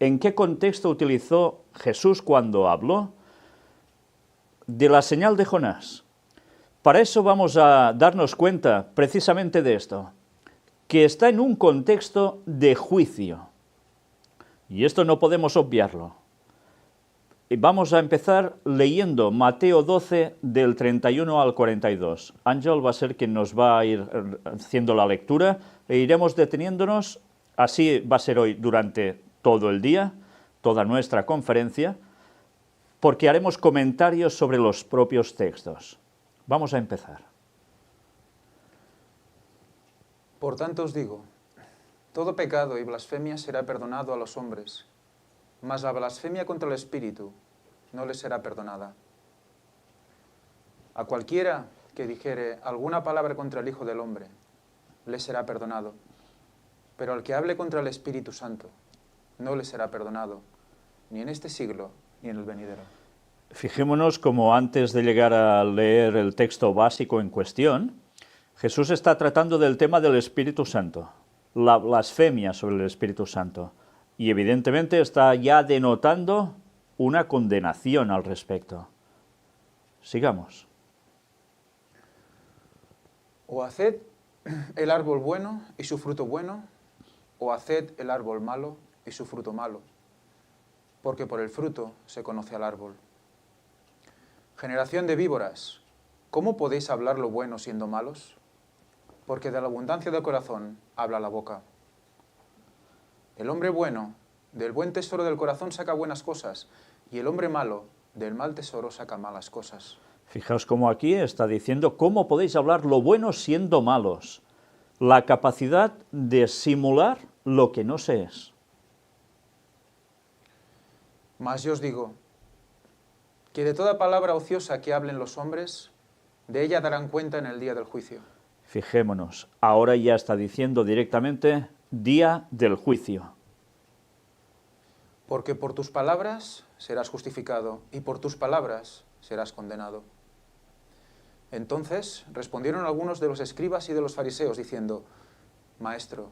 ¿En qué contexto utilizó Jesús cuando habló de la señal de Jonás? Para eso vamos a darnos cuenta precisamente de esto, que está en un contexto de juicio. Y esto no podemos obviarlo. Y vamos a empezar leyendo Mateo 12, del 31 al 42. Ángel va a ser quien nos va a ir haciendo la lectura e iremos deteniéndonos, así va a ser hoy durante todo el día, toda nuestra conferencia, porque haremos comentarios sobre los propios textos. Vamos a empezar. Por tanto os digo, todo pecado y blasfemia será perdonado a los hombres, mas la blasfemia contra el Espíritu no les será perdonada. A cualquiera que dijere alguna palabra contra el Hijo del Hombre, le será perdonado, pero al que hable contra el Espíritu Santo, no le será perdonado, ni en este siglo, ni en el venidero. Fijémonos como antes de llegar a leer el texto básico en cuestión, Jesús está tratando del tema del Espíritu Santo, la blasfemia sobre el Espíritu Santo, y evidentemente está ya denotando una condenación al respecto. Sigamos. O haced el árbol bueno y su fruto bueno, o haced el árbol malo y su fruto malo, porque por el fruto se conoce al árbol. Generación de víboras, ¿cómo podéis hablar lo bueno siendo malos? Porque de la abundancia del corazón habla la boca. El hombre bueno, del buen tesoro del corazón saca buenas cosas, y el hombre malo, del mal tesoro saca malas cosas. Fijaos cómo aquí está diciendo cómo podéis hablar lo bueno siendo malos. La capacidad de simular lo que no se es. Mas yo os digo, que de toda palabra ociosa que hablen los hombres, de ella darán cuenta en el día del juicio. Fijémonos, ahora ya está diciendo directamente día del juicio. Porque por tus palabras serás justificado, y por tus palabras serás condenado. Entonces respondieron algunos de los escribas y de los fariseos, diciendo, Maestro,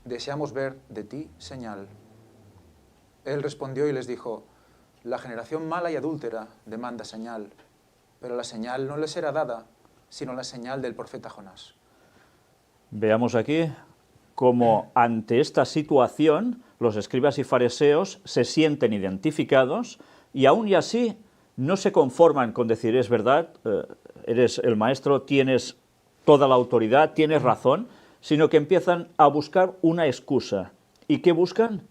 deseamos ver de ti señal. Él respondió y les dijo, la generación mala y adúltera demanda señal, pero la señal no le será dada, sino la señal del profeta Jonás. Veamos aquí cómo ante esta situación los escribas y fariseos se sienten identificados y aún y así no se conforman con decir es verdad, eres el maestro, tienes toda la autoridad, tienes razón, sino que empiezan a buscar una excusa. ¿Y qué buscan?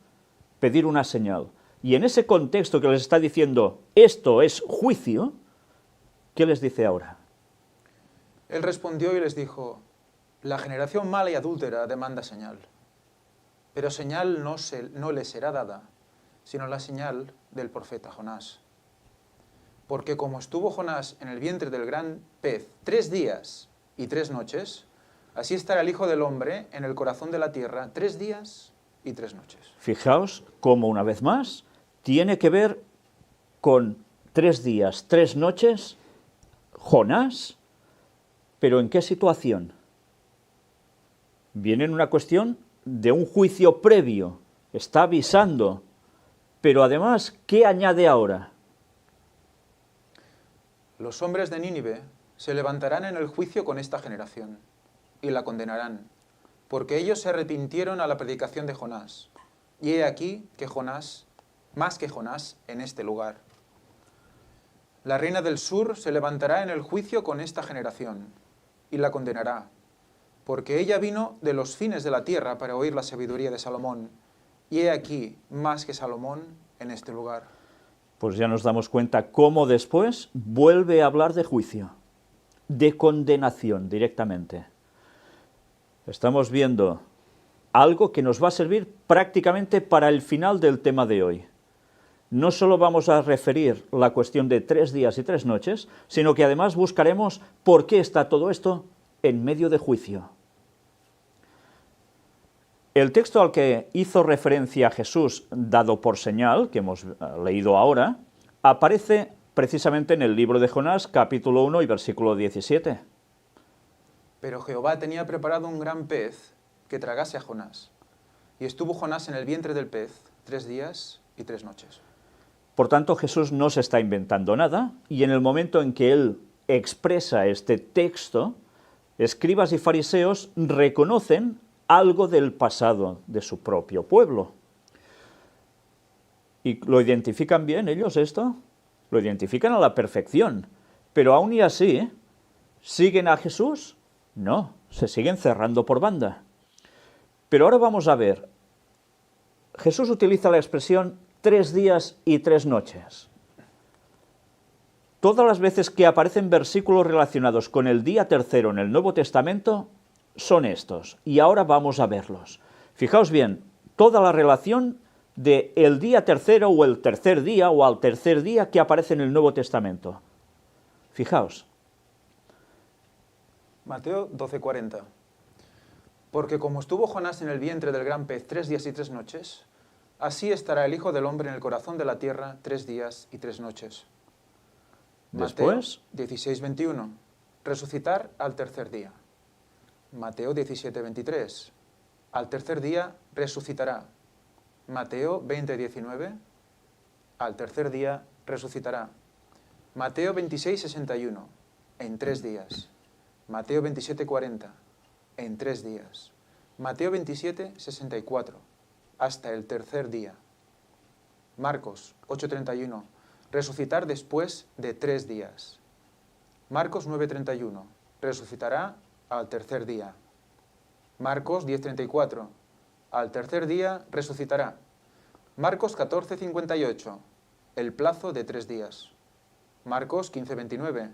Pedir una señal. Y en ese contexto que les está diciendo esto es juicio, ¿qué les dice ahora? Él respondió y les dijo, la generación mala y adúltera demanda señal, pero señal no le será dada, sino la señal del profeta Jonás. Porque como estuvo Jonás en el vientre del gran pez 3 días y 3 noches, así estará el Hijo del Hombre en el corazón de la tierra 3 días y 3 noches. Fijaos cómo una vez más tiene que ver con 3 días, 3 noches, Jonás, pero ¿en qué situación? Viene en una cuestión de un juicio previo, está avisando, pero además, ¿qué añade ahora? Los hombres de Nínive se levantarán en el juicio con esta generación y la condenarán, porque ellos se arrepintieron a la predicación de Jonás. Y he aquí que Jonás, más que Jonás, en este lugar. La reina del sur se levantará en el juicio con esta generación y la condenará, porque ella vino de los fines de la tierra para oír la sabiduría de Salomón. Y he aquí, más que Salomón, en este lugar. Pues ya nos damos cuenta cómo después vuelve a hablar de juicio, de condenación directamente. Estamos viendo algo que nos va a servir prácticamente para el final del tema de hoy. No solo vamos a referir la cuestión de 3 días y 3 noches, sino que además buscaremos por qué está todo esto en medio de juicio. El texto al que hizo referencia Jesús, dado por señal, que hemos leído ahora, aparece precisamente en el libro de Jonás, capítulo 1 y versículo 17. Pero Jehová tenía preparado un gran pez que tragase a Jonás. Y estuvo Jonás en el vientre del pez 3 días y 3 noches. Por tanto, Jesús no se está inventando nada, y en el momento en que él expresa este texto, escribas y fariseos reconocen algo del pasado de su propio pueblo. ¿Y lo identifican bien ellos esto? Lo identifican a la perfección, pero aún y así, ¿siguen a Jesús? No, se siguen cerrando por banda. Pero ahora vamos a ver, Jesús utiliza la expresión 3 días y 3 noches. Todas las veces que aparecen versículos relacionados con el día tercero en el Nuevo Testamento son estos, y ahora vamos a verlos. Fijaos bien, toda la relación de el día tercero o el tercer día o al tercer día que aparece en el Nuevo Testamento. Fijaos. Mateo 12:40. Porque como estuvo Jonás en el vientre del gran pez 3 días y 3 noches, así estará el Hijo del Hombre en el corazón de la tierra 3 días y 3 noches. Después, Mateo 16:21. Resucitar al tercer día. Mateo 17:23. Al tercer día resucitará. Mateo 20:19. Al tercer día resucitará. Mateo 26:61. En 3 días. Mateo 27:40. En 3 días. Mateo 27:64. Hasta el tercer día. Marcos 8:31. Resucitar después de 3 días. Marcos 9:31. Resucitará al tercer día. Marcos 10:34. Al tercer día resucitará. Marcos 14:58. El plazo de 3 días. Marcos 15:29.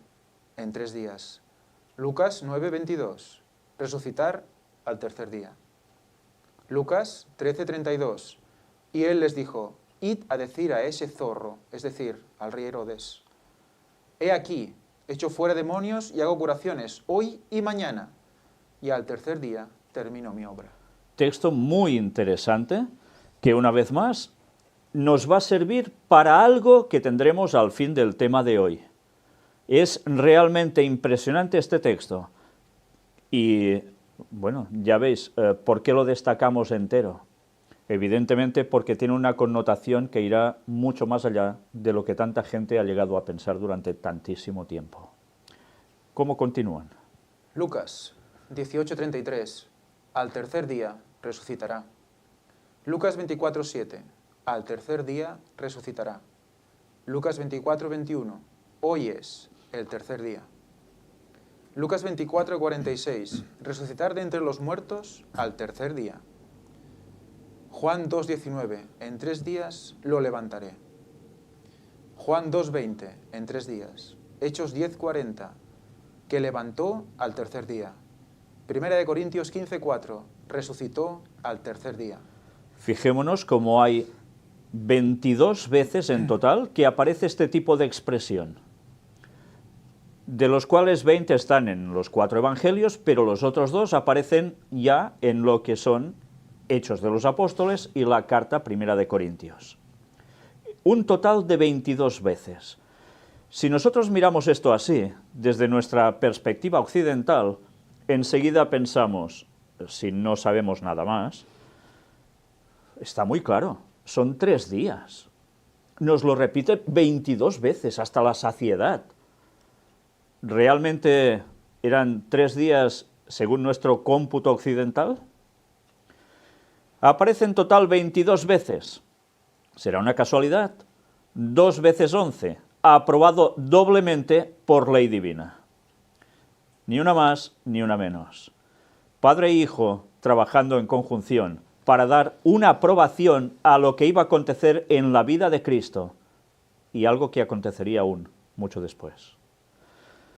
En 3 días. Lucas 9:22. Resucitar al tercer día. Lucas 13:32. Y él les dijo: id a decir a ese zorro, es decir, al rey Herodes: he aquí, echo fuera demonios y hago curaciones hoy y mañana, y al tercer día termino mi obra. texto muy interesante que una vez más nos va a servir para algo que tendremos al fin del tema de hoy. Es realmente impresionante este texto y, bueno, ya veis, ¿por qué lo destacamos entero? Evidentemente porque tiene una connotación que irá mucho más allá de lo que tanta gente ha llegado a pensar durante tantísimo tiempo. ¿Cómo continúan? Lucas 18:33. Al tercer día resucitará. Lucas 24:7. Al tercer día resucitará. Lucas 24:21. Hoy es el tercer día. Lucas 24:46. Resucitar de entre los muertos al tercer día. Juan 2:19. En 3 días lo levantaré. Juan 2:20. En 3 días. Hechos 10:40. Que levantó al tercer día. Primera de Corintios 15:4. Resucitó al tercer día. Fijémonos cómo hay 22 veces en total que aparece este tipo de expresión, de los cuales 20 están en los 4 evangelios, pero los otros 2 aparecen ya en lo que son Hechos de los Apóstoles y la carta Primera de Corintios. Un total de 22 veces. Si nosotros miramos esto así, desde nuestra perspectiva occidental, enseguida pensamos, si no sabemos nada más, está muy claro, son 3 días. Nos lo repite 22 veces, hasta la saciedad. ¿Realmente eran 3 días según nuestro cómputo occidental? Aparece en total 22 veces. ¿Será una casualidad? 2 veces 11, aprobado doblemente por ley divina. Ni una más, ni una menos. Padre e Hijo trabajando en conjunción para dar una aprobación a lo que iba a acontecer en la vida de Cristo y algo que acontecería aún mucho después.